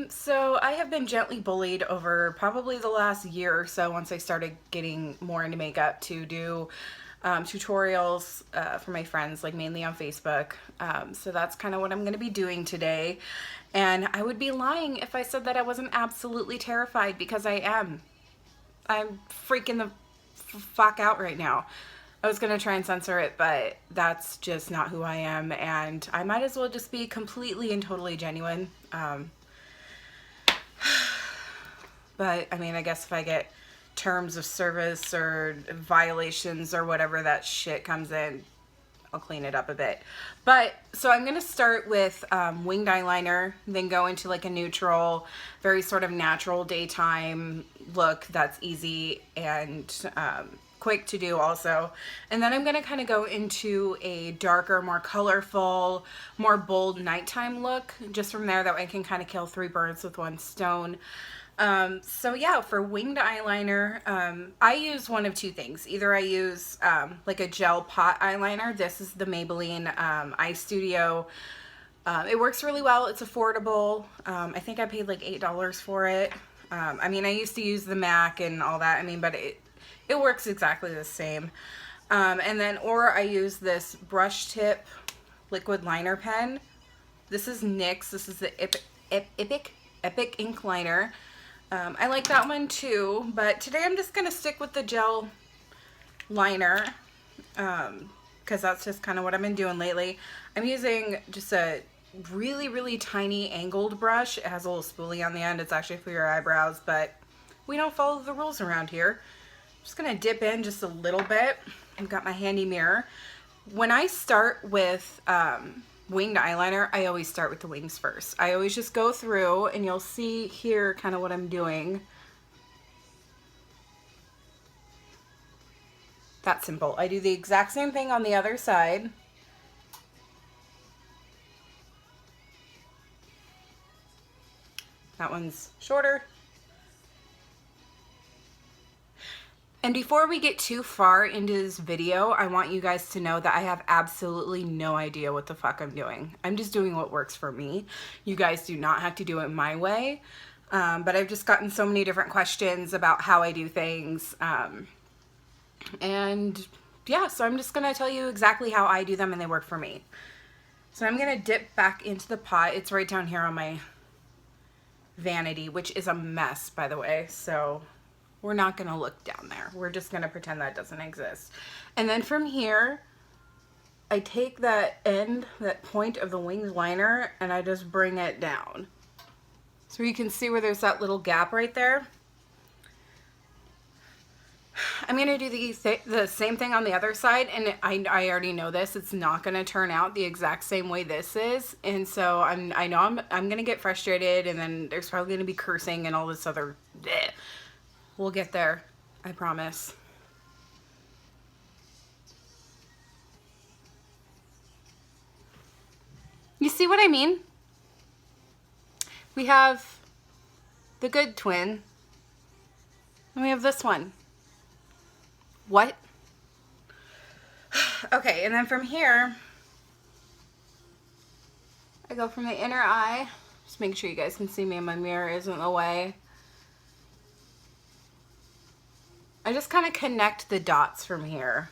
So I have been gently bullied over probably the last year or so once I started getting more into makeup to do tutorials for my friends, like mainly on Facebook. So that's kind of what I'm going to be doing today. And I would be lying if I said that I wasn't absolutely terrified, because I am. I'm freaking the fuck out right now. I was going to try and censor it, but that's just not who I am. And I might as well just be completely and totally genuine. But I mean, I guess if I get terms of service or violations or whatever that shit comes in, I'll clean it up a bit. But so I'm gonna start with winged eyeliner, then go into like a neutral, very sort of natural daytime look that's easy and quick to do also. And then I'm gonna kind of go into a darker, more colorful, more bold nighttime look just from there. That way I can kind of kill three birds with one stone. So yeah, for winged eyeliner, I use one of two things. Either I use, like a gel pot eyeliner. This is the Maybelline, Eye Studio. It works really well. It's affordable. I think I paid like $8 for it. I mean, I used to use the MAC and all that. I mean, but it works exactly the same. And then, or I use this brush tip liquid liner pen. This is NYX. This is the Epic Ink Liner. I like that one too, but today I'm just going to stick with the gel liner, because that's just kind of what I've been doing lately. I'm using just a really, really tiny angled brush. It has a little spoolie on the end. It's actually for your eyebrows, but we don't follow the rules around here. I'm just going to dip in just a little bit. I've got my handy mirror. When I start with winged eyeliner, I always start with the wings first. I always just go through, and you'll see here kind of what I'm doing. That's simple. I do the exact same thing on the other side. That one's shorter. And before we get too far into this video, I want you guys to know that I have absolutely no idea what the fuck I'm doing. I'm just doing what works for me. You guys do not have to do it my way. But I've just gotten so many different questions about how I do things. And yeah, so I'm just going to tell you exactly how I do them, and they work for me. So I'm going to dip back into the pot. It's right down here on my vanity, which is a mess, by the way. So we're not going to look down there. We're just going to pretend that doesn't exist. And then from here, I take that end, that point of the winged liner, and I just bring it down. So you can see where there's that little gap right there. I'm going to do the same thing on the other side, and I already know this. It's not going to turn out the exact same way this is. And so I know I'm going to get frustrated, and then there's probably going to be cursing and all this other bleh. We'll get there, I promise. You see what I mean? We have the good twin, and we have this one. What? Okay, and then from here, I go from the inner eye. Just make sure you guys can see me and my mirror isn't in the way. I just kind of connect the dots from here.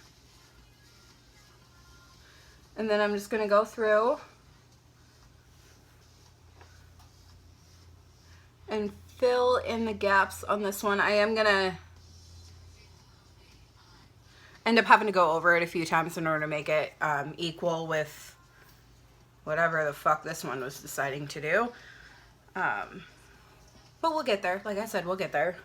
And then I'm just going to go through and fill in the gaps on this one. I am going to end up having to go over it a few times in order to make it equal with whatever the fuck this one was deciding to do. But we'll get there. Like I said, we'll get there.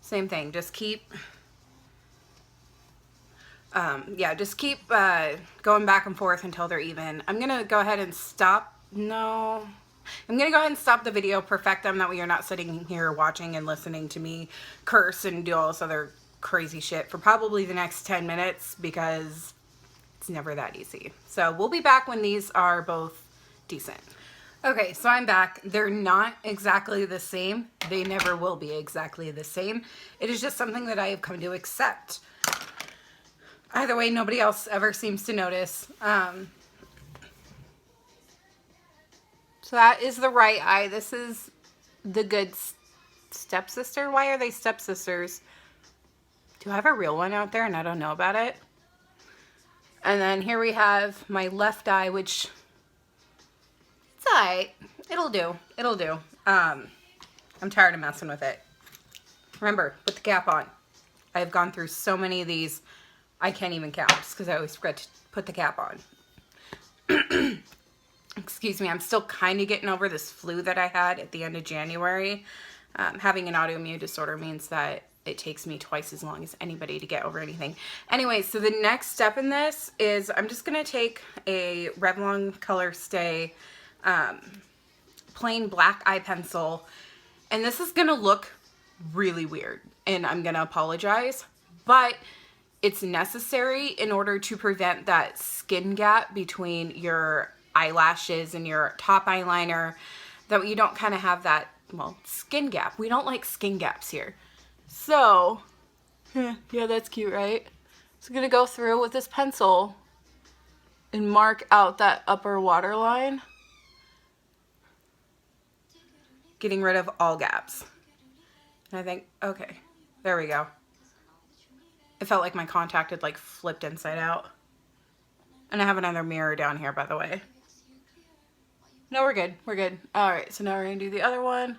Same thing, just keep, just keep going back and forth until they're even. I'm going to go ahead and stop. No. I'm going to go ahead and stop the video, perfect them, that way you're not sitting here watching and listening to me curse and do all this other crazy shit for probably the next 10 minutes, because it's never that easy. So we'll be back when these are both decent. Okay, so I'm back. They're not exactly the same. They never will be exactly the same. It is just something that I have come to accept. Either way, nobody else ever seems to notice. So that is the right eye. This is the good stepsister. Why are they stepsisters? Do I have a real one out there and I don't know about it? And then here we have my left eye, which it's alright. It'll do. It'll do. I'm tired of messing with it. Remember, put the cap on. I've gone through so many of these, I can't even count just because I always forget to put the cap on. Excuse me, I'm still kind of getting over this flu that I had at the end of January. Having an autoimmune disorder means that it takes me twice as long as anybody to get over anything. Anyway, so the next step in this is I'm just going to take a Revlon Color Stay plain black eye pencil, and this is going to look really weird, and I'm going to apologize, but it's necessary in order to prevent that skin gap between your eyelashes and your top eyeliner, that you don't kind of have that, well, skin gap. We don't like skin gaps here. So, yeah, that's cute, right? So I'm going to go through with this pencil and mark out that upper waterline, getting rid of all gaps. And I think, okay, there we go. It felt like my contact had like flipped inside out. And I have another mirror down here, by the way. No, we're good. We're good. All right, so now we're going to do the other one.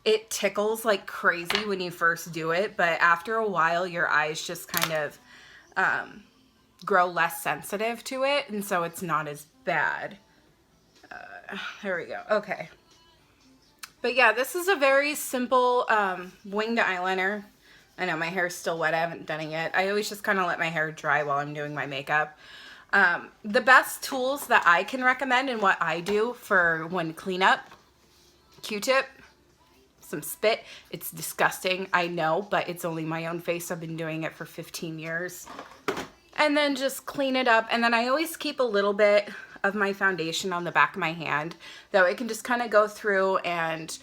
It tickles like crazy when you first do it, but after a while, your eyes just kind of grow less sensitive to it, and so it's not as bad. There we go. Okay. But yeah, this is a very simple winged eyeliner. I know my hair's still wet. I haven't done it yet. I always just kind of let my hair dry while I'm doing my makeup. The best tools that I can recommend and what I do for when cleanup, Q-tip, some spit. It's disgusting, I know, but it's only my own face. I've been doing it for 15 years. And then just clean it up. And then I always keep a little bit of my foundation on the back of my hand, that I can just kind of go through and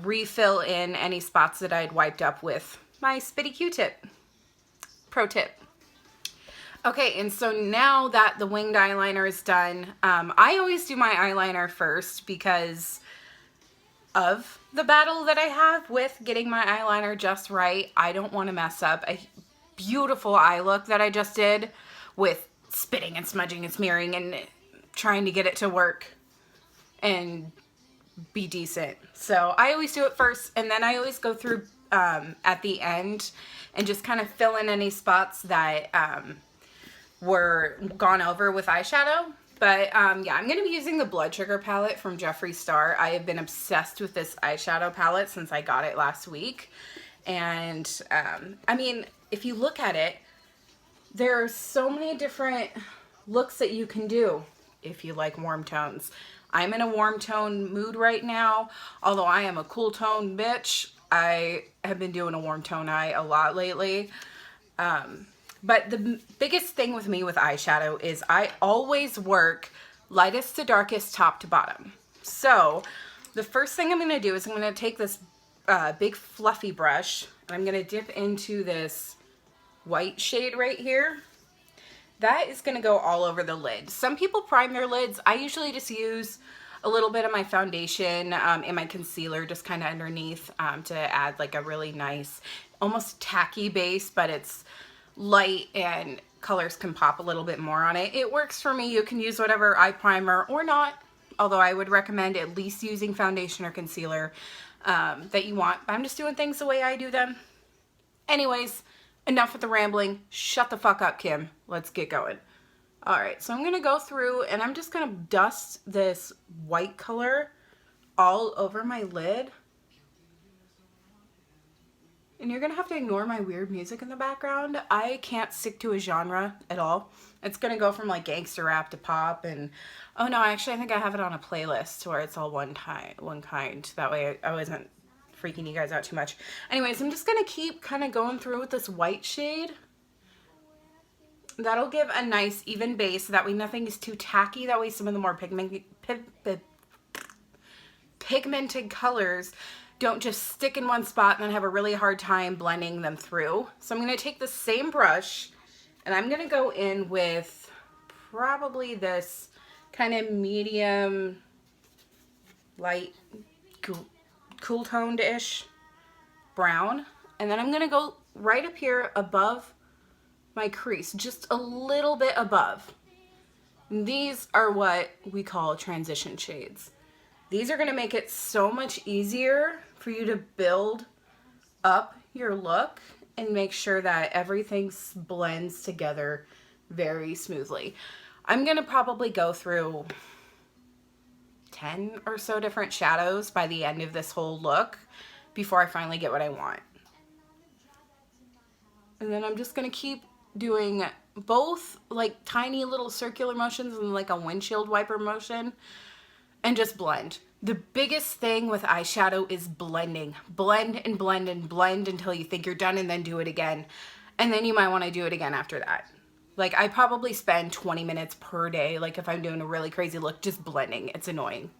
refill in any spots that I'd wiped up with my spitty Q-tip. Pro tip. Okay, and so now that the winged eyeliner is done, I always do my eyeliner first because of the battle that I have with getting my eyeliner just right. I don't want to mess up a beautiful eye look that I just did with spitting and smudging and smearing and trying to get it to work and be decent. So I always do it first, and then I always go through at the end and just kind of fill in any spots that were gone over with eyeshadow. But yeah, I'm going to be using the Blood Sugar palette from Jeffree Star. I have been obsessed with this eyeshadow palette since I got it last week. And I mean, if you look at it, there are so many different looks that you can do if you like warm tones. I'm in a warm tone mood right now, although I am a cool tone bitch. I have been doing a warm tone eye a lot lately. But the biggest thing with me with eyeshadow is I always work lightest to darkest, top to bottom. So the first thing I'm going to do is I'm going to take this big fluffy brush, and I'm going to dip into this white shade right here. That is going to go all over the lid. Some people prime their lids. I usually just use a little bit of my foundation and my concealer just kind of underneath to add like a really nice, almost tacky base, but it's light and colors can pop a little bit more on it. It works for me. You can use whatever eye primer or not, although I would recommend at least using foundation or concealer that you want. I'm just doing things the way I do them. Anyways, enough with the rambling. Shut the fuck up, Kim. Let's get going. Alright, so I'm going to go through and I'm just going to dust this white color all over my lid. And you're going to have to ignore my weird music in the background. I can't stick to a genre at all. It's going to go from like gangster rap to pop and... Oh no, actually I think I have it on a playlist where it's all one kind. That way I wasn't freaking you guys out too much. Anyways, I'm just going to keep kind of going through with this white shade. That'll give a nice even base. That way nothing is too tacky. That way some of the more pigmented colors don't just stick in one spot and then have a really hard time blending them through. So I'm going to take the same brush and I'm going to go in with probably this kind of medium, light, cool toned-ish brown. And then I'm going to go right up here above my crease, just a little bit above. And these are what we call transition shades. These are going to make it so much easier for you to build up your look and make sure that everything blends together very smoothly. I'm going to probably go through 10 or so different shadows by the end of this whole look before I finally get what I want. And then I'm just going to keep doing both like tiny little circular motions and like a windshield wiper motion and just blend. The biggest thing with eyeshadow is blending. Blend and blend and blend until you think you're done and then do it again. And then you might want to do it again after that. Like I probably spend 20 minutes per day, like if I'm doing a really crazy look, just blending. It's annoying.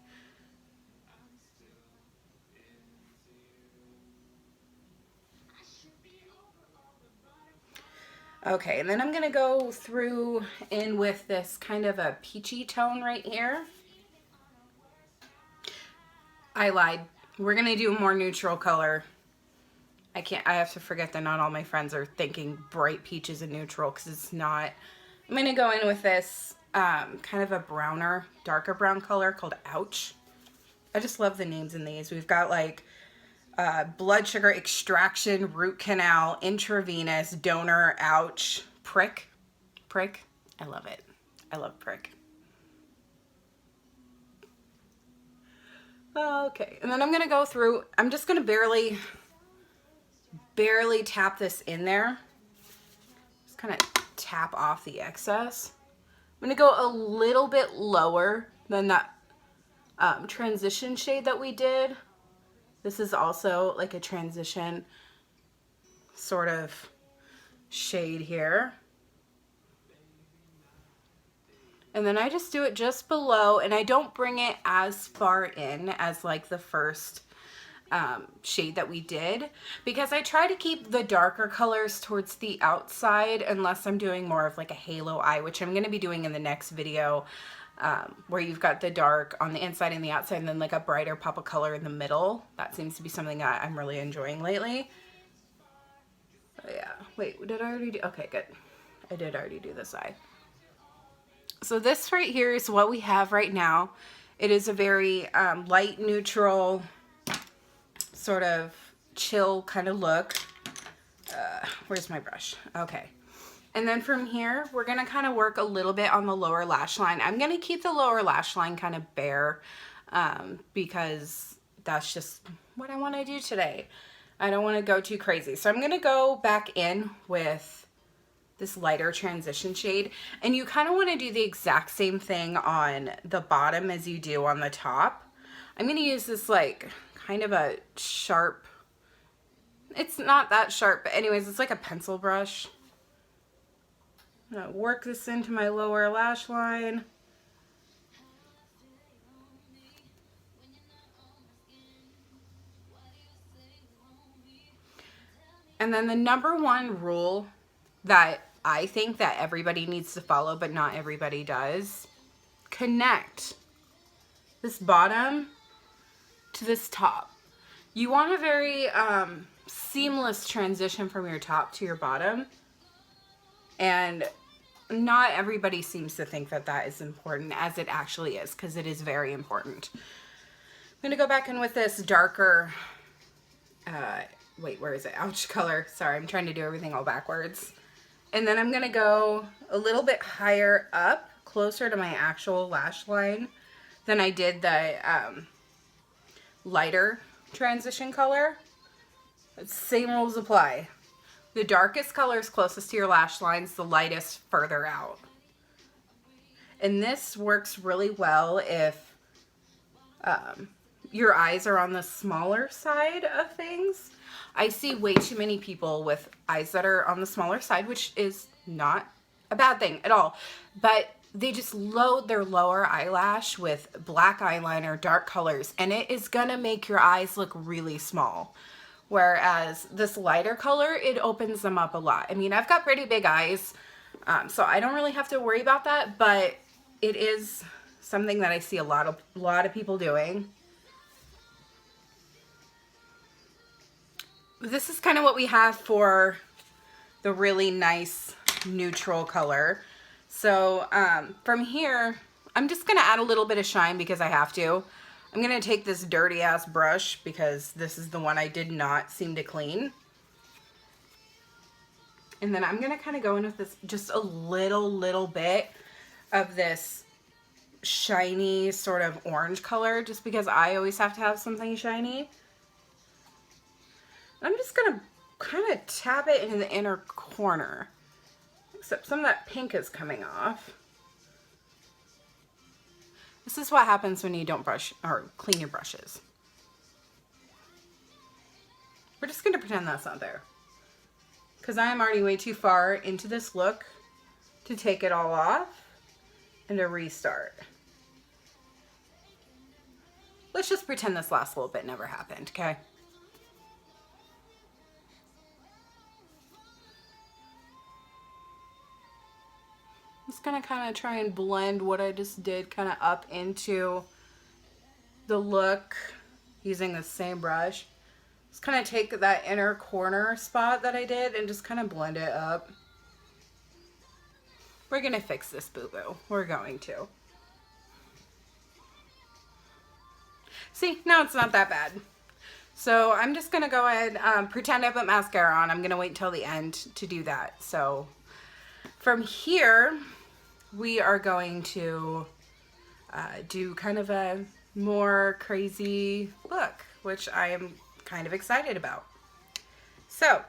Okay, and then I'm gonna go through in with this kind of a peachy tone right here. I lied. We're gonna do a more neutral color. I have to forget that not all my friends are thinking bright peach is a neutral because it's not. I'm gonna go in with this kind of a browner, darker brown color called Ouch. I just love the names in these. We've got like blood sugar extraction, root canal, intravenous, donor, ouch, prick. I love it. I love prick. Okay, and then I'm gonna go through, I'm just gonna barely tap this in there. Just kind of tap off the excess. I'm gonna go a little bit lower than that transition shade that we did. This is also like a transition sort of shade here. And then I just do it just below, and I don't bring it as far in as like the first shade that we did, because I try to keep the darker colors towards the outside unless I'm doing more of like a halo eye, which I'm going to be doing in the next video, where you've got the dark on the inside and the outside and then like a brighter pop of color in the middle. That seems to be something that I'm really enjoying lately. Oh, yeah. Wait, did I already do? Okay, good. I did already do this eye. So this right here is what we have right now. It is a very light, neutral, sort of chill kind of look. Where's my brush? Okay. And then from here, we're going to kind of work a little bit on the lower lash line. I'm going to keep the lower lash line kind of bare because that's just what I want to do today. I don't want to go too crazy. So I'm going to go back in with this lighter transition shade, and you kind of want to do the exact same thing on the bottom as you do on the top. I'm going to use this like kind of a sharp, it's not that sharp, but anyways, it's like a pencil brush. I'm going to work this into my lower lash line. And then the number one rule that I think that everybody needs to follow, but not everybody does, connect this bottom to this top. You want a very seamless transition from your top to your bottom, and not everybody seems to think that that is important, as it actually is, because it is very important. I'm going to go back in with this darker, wait, where is it? Ouch color. Sorry, I'm trying to do everything all backwards. And then I'm going to go a little bit higher up, closer to my actual lash line than I did the lighter transition color. Same rules apply. The darkest color is closest to your lash lines, the lightest further out. And this works really well if your eyes are on the smaller side of things. I see way too many people with eyes that are on the smaller side, which is not a bad thing at all. But they just load their lower eyelash with black eyeliner, dark colors, and it is gonna make your eyes look really small. Whereas this lighter color, it opens them up a lot. I mean, I've got pretty big eyes, so I don't really have to worry about that, but it is something that I see a lot of people doing. This is kind of what we have for the really nice neutral color. So from here, I'm just gonna add a little bit of shine because I have to. I'm gonna take this dirty ass brush because this is the one I did not seem to clean. And then I'm gonna kind of go in with this, just a little bit of this shiny sort of orange color, just because I always have to have something shiny. And I'm just gonna kind of tap it in the inner corner, except some of that pink is coming off. This is what happens when you don't brush or clean your brushes. We're just gonna pretend that's not there, because I'm already way too far into this look to take it all off and to restart. Let's just pretend this last little bit never happened, okay? I'm just gonna kind of try and blend what I just did kind of up into the look using the same brush. Just kind of take that inner corner spot that I did and just kind of blend it up. We're gonna fix this, boo-boo. We're going to. See, now it's not that bad. So I'm just gonna go ahead and pretend I put mascara on. I'm gonna wait until the end to do that. So from here, we are going to do kind of a more crazy look, which I am kind of excited about. So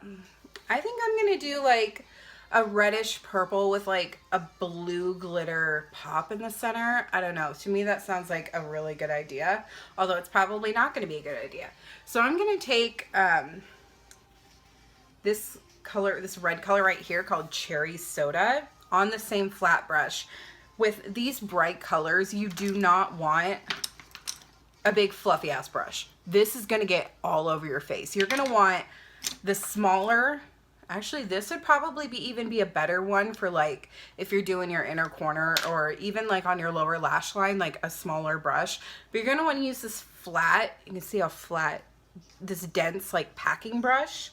I think I'm gonna do like a reddish purple with like a blue glitter pop in the center. I don't know. To me, that sounds like a really good idea, although it's probably not going to be a good idea. So I'm going to take this color, this red color right here called Cherry Soda, on the same flat brush. With these bright colors, you do not want a big fluffy ass brush. This is going to get all over your face. You're going to want the smaller. Actually, this would probably even be a better one for like if you're doing your inner corner or even like on your lower lash line, like a smaller brush. But you're going to want to use this flat, you can see how flat, this dense like packing brush.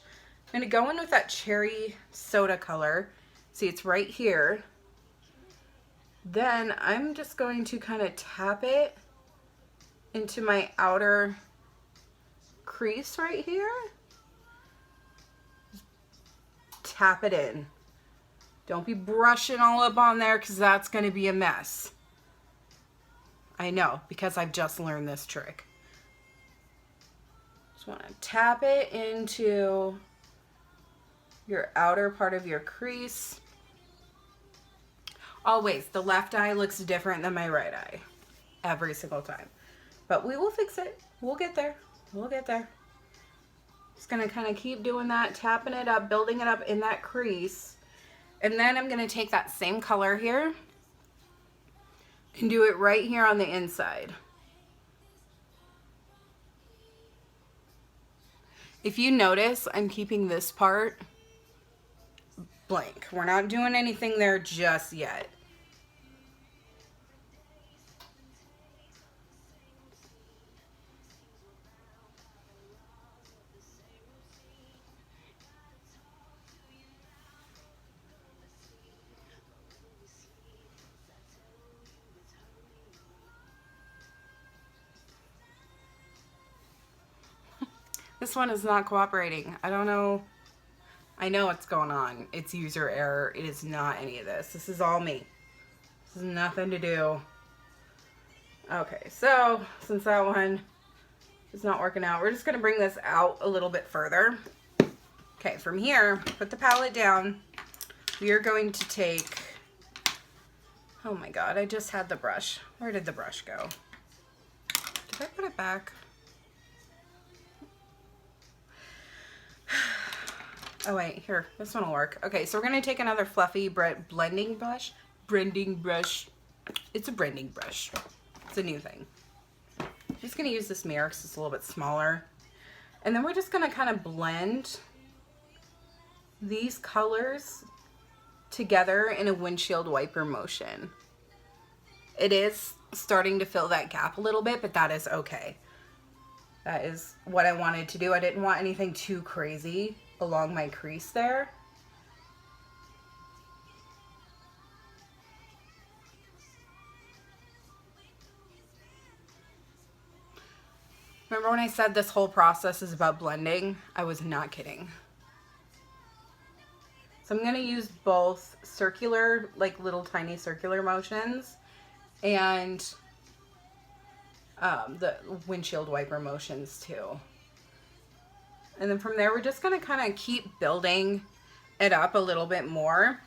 I'm going to go in with that Cherry Soda color. See, it's right here. Then I'm just going to kind of tap it into my outer crease right here. Tap it in. Don't be brushing all up on there because that's going to be a mess. I know, because I've just learned this trick. Just want to tap it into your outer part of your crease. Always, the left eye looks different than my right eye. Every single time. But we will fix it. We'll get there. We'll get there. Just gonna kind of keep doing that, tapping it up, building it up in that crease. And then I'm gonna take that same color here and do it right here on the inside. If you notice, I'm keeping this part blank. We're not doing anything there just yet. This one is not cooperating. I don't know. I know what's going on. It's user error. It is not any of this. This is all me. This has nothing to do. Okay, so since that one is not working out, we're just going to bring this out a little bit further. Okay, from here, put the palette down. We are going to take... Oh my god, I just had the brush. Where did the brush go? Did I put it back? Oh wait, here, this one will work. Okay, so we're gonna take another fluffy blending brush. It's a blending brush. It's a new thing. I'm just going to use this mirror because it's a little bit smaller. And then we're just going to kind of blend these colors together in a windshield wiper motion. It is starting to fill that gap a little bit, but that is okay. That is what I wanted to do. I didn't want anything too crazy along my crease there. Remember when I said this whole process is about blending? I was not kidding. So I'm going to use both circular, like little tiny circular motions, and the windshield wiper motions too. And then from there, we're just going to kind of keep building it up a little bit more.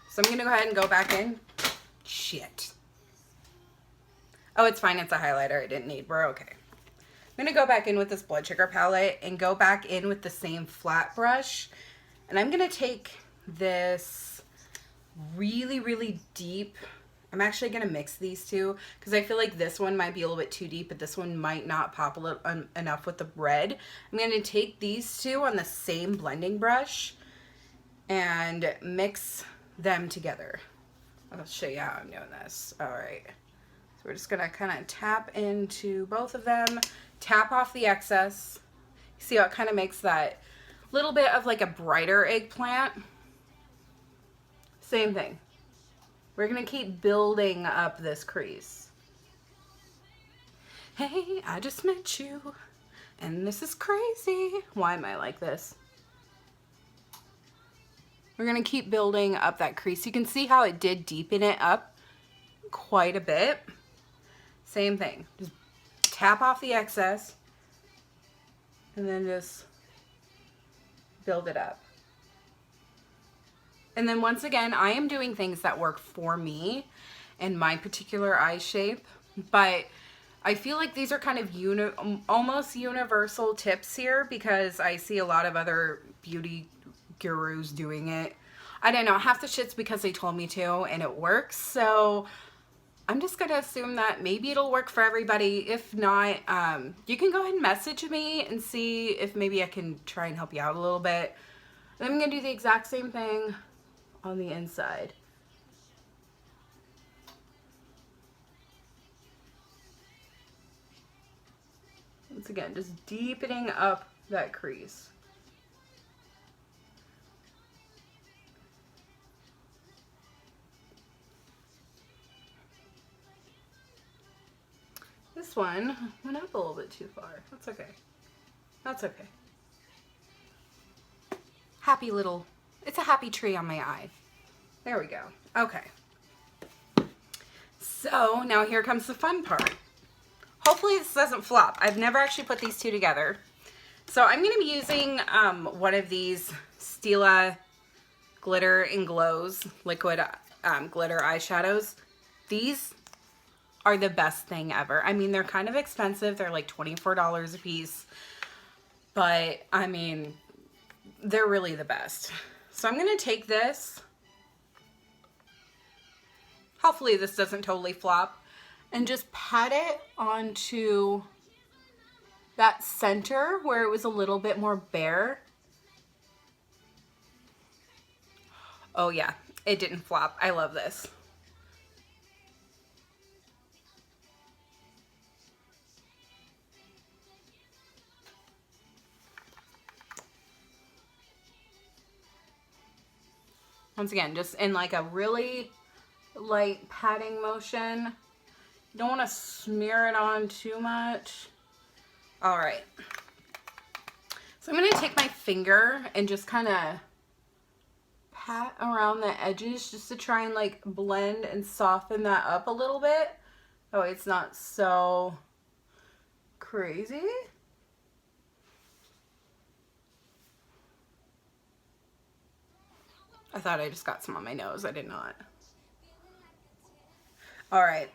So I'm going to go ahead and go back in. Shit. Oh, it's fine. It's a highlighter I didn't need. We're okay. I'm going to go back in with this blood sugar palette and go back in with the same flat brush. And I'm going to take this really, really deep. I'm actually going to mix these two because I feel like this one might be a little bit too deep, but this one might not pop a little, enough with the red. I'm going to take these two on the same blending brush and mix them together. I'll show you how I'm doing this. All right. So we're just going to kind of tap into both of them, tap off the excess. See how it kind of makes that little bit of like a brighter eggplant? Same thing. We're going to keep building up this crease. Hey, I just met you, and this is crazy. Why am I like this? We're going to keep building up that crease. You can see how it did deepen it up quite a bit. Same thing. Just tap off the excess, and then just build it up. And then once again, I am doing things that work for me and my particular eye shape, but I feel like these are kind of almost universal tips here because I see a lot of other beauty gurus doing it. I don't know, half the shit's because they told me to and it works, so I'm just gonna assume that maybe it'll work for everybody. If not, you can go ahead and message me and see if maybe I can try and help you out a little bit. And I'm gonna do the exact same thing on the inside. Once again, just deepening up that crease. This one went up a little bit too far. That's okay. That's okay. Happy little, it's a happy tree on my eye. There we go. Okay. So now here comes the fun part. Hopefully this doesn't flop. I've never actually put these two together. So I'm going to be using one of these Stila Glitter and Glows liquid glitter eyeshadows. These are the best thing ever. I mean, they're kind of expensive. They're like $24 a piece. But, I mean, they're really the best. So I'm going to take this. Hopefully this doesn't totally flop. And just pat it onto that center where it was a little bit more bare. Oh yeah, it didn't flop. I love this. Once again, just in like a really light patting motion. You don't want to smear it on too much. All right. So I'm going to take my finger and just kind of pat around the edges just to try and like blend and soften that up a little bit. Oh, it's not so crazy. I thought I just got some on my nose. I did not. All right.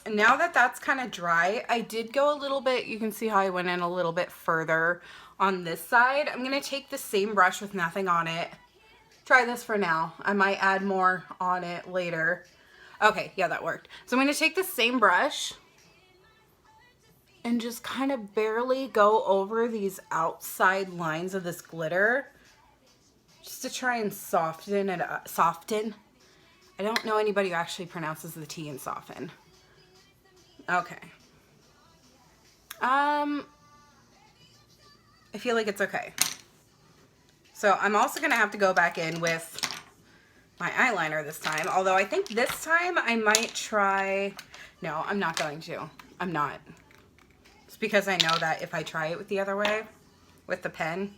Now that that's kind of dry, I did go a little bit, you can see how I went in a little bit further on this side. I'm going to take the same brush with nothing on it. Try this for now. I might add more on it later. Okay, yeah, that worked. So I'm going to take the same brush and just kind of barely go over these outside lines of this glitter just to try and soften it up. Soften? I don't know anybody who actually pronounces the T in soften. Okay. I feel like it's okay. So I'm also going to have to go back in with my eyeliner this time. Although I think this time I might try... No, I'm not going to. I'm not. It's because I know that if I try it with the other way, with the pen,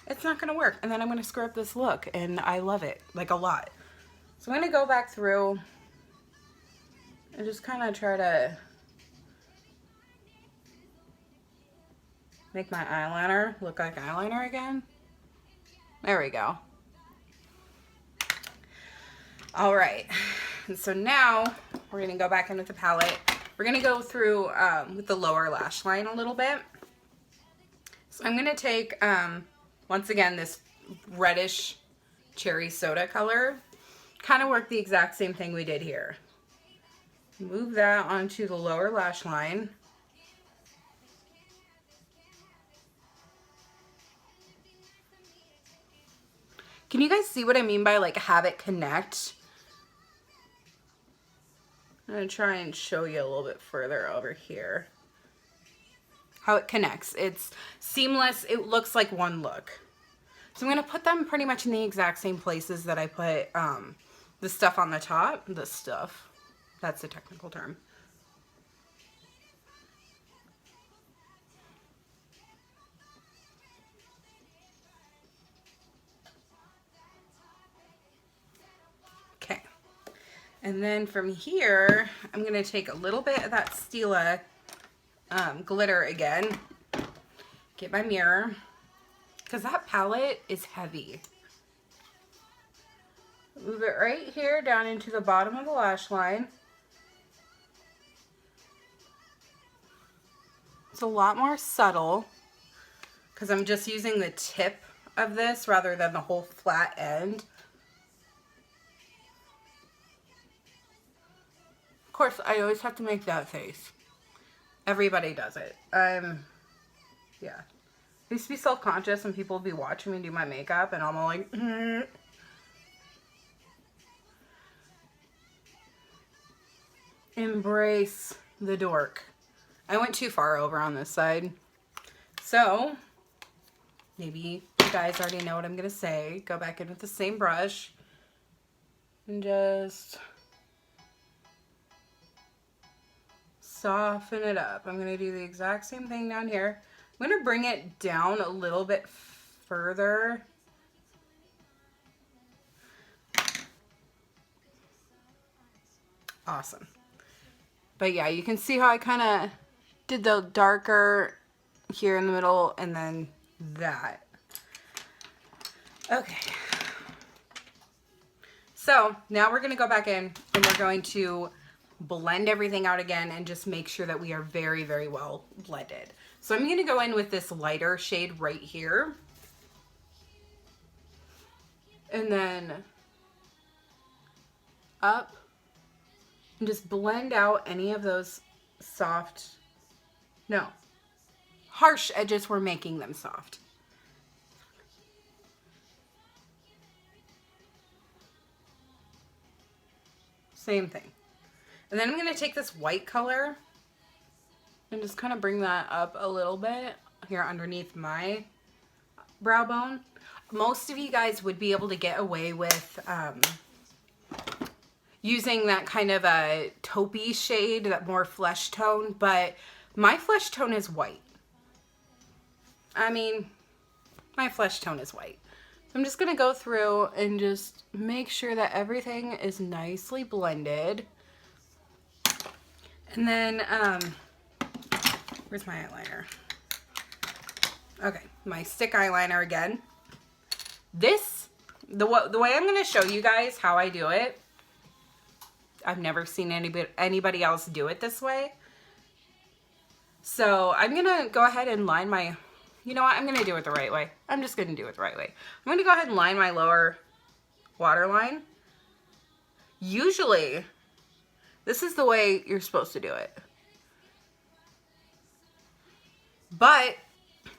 it's not going to work. And then I'm going to screw up this look. And I love it. Like, a lot. So I'm going to go back through and just kind of try to make my eyeliner look like eyeliner again. There we go. All right. And so now we're going to go back in with the palette. We're going to go through with the lower lash line a little bit. So I'm going to take, once again, this reddish cherry soda color. Kind of work the exact same thing we did here. Move that onto the lower lash line. Can you guys see what I mean by like have it connect? I'm going to try and show you a little bit further over here. How it connects. It's seamless. It looks like one look. So I'm going to put them pretty much in the exact same places that I put the stuff on the top. The stuff. That's the technical term. Okay. And then from here, I'm going to take a little bit of that Stila glitter again. Get my mirror. Because that palette is heavy. Move it right here down into the bottom of the lash line. It's a lot more subtle because I'm just using the tip of this rather than the whole flat end. Of course, I always have to make that face. Everybody does it. Yeah. I used to be self-conscious and people would be watching me do my makeup and I'm all like, Embrace the dork. I went too far over on this side. So, maybe you guys already know what I'm going to say. Go back in with the same brush and just soften it up. I'm going to do the exact same thing down here. I'm going to bring it down a little bit further. Awesome. But yeah, you can see how I kind of did the darker here in the middle and then that. Okay. So now we're going to go back in and we're going to blend everything out again and just make sure that we are very, very well blended. So I'm going to go in with this lighter shade right here. And then up and just blend out any of those harsh edges. We're making them soft. Same thing. And then I'm going to take this white color and just kind of bring that up a little bit here underneath my brow bone. Most of you guys would be able to get away with using that kind of a taupey shade, that more flesh tone, but my flesh tone is white. I mean, my flesh tone is white. I'm just going to go through and just make sure that everything is nicely blended. And then, where's my eyeliner? Okay, my stick eyeliner again. The way I'm going to show you guys how I do it, I've never seen anybody else do it this way. So I'm going to go ahead and line my, you know what, I'm going to do it the right way. I'm just going to do it the right way. I'm going to go ahead and line my lower waterline. Usually, This is the way you're supposed to do it. But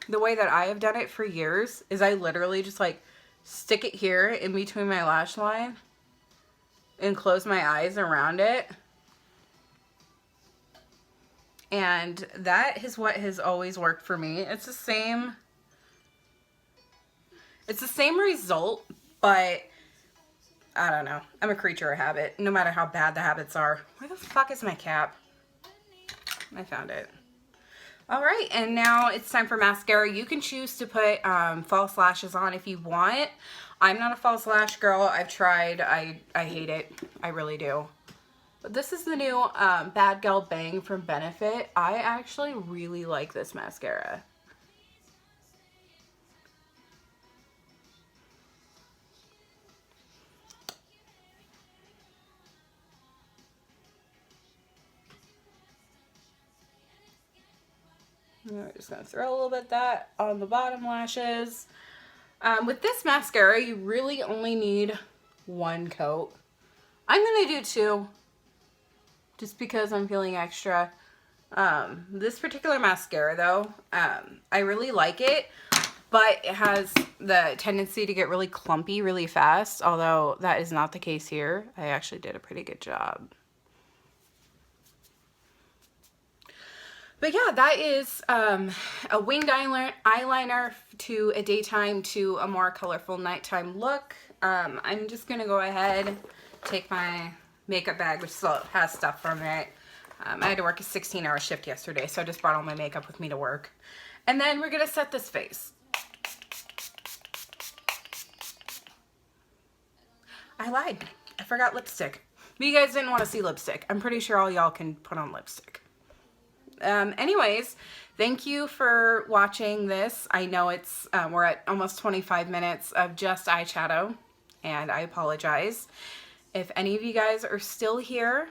the way that I have done it for years is I literally just like stick it here in between my lash line and close my eyes around it. And that is what has always worked for me. It's the same result, but I don't know. I'm a creature of habit, no matter how bad the habits are. Where the fuck is my cap? I found it. All right, and now it's time for mascara. You can choose to put false lashes on if you want. I'm not a false lash girl. I've tried. I hate it. I really do. But this is the new Bad Gal Bang from Benefit. I actually really like this mascara. We're just going to throw a little bit of that on the bottom lashes. With this mascara, you really only need one coat. I'm going to do two, just because I'm feeling extra. This particular mascara, though, I really like it, but it has the tendency to get really clumpy really fast, although that is not the case here. I actually did a pretty good job. But yeah, that is a winged eyeliner to a daytime to a more colorful nighttime look. I'm just going to go ahead, take my makeup bag, which still has stuff from it. I had to work a 16-hour shift yesterday, so I just brought all my makeup with me to work. And then we're going to set this face. I lied. I forgot lipstick. But you guys didn't want to see lipstick. I'm pretty sure all y'all can put on lipstick. Anyways, thank you for watching this. I know it's we're at almost 25 minutes of just eyeshadow, and I apologize. If any of you guys are still here,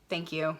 thank you.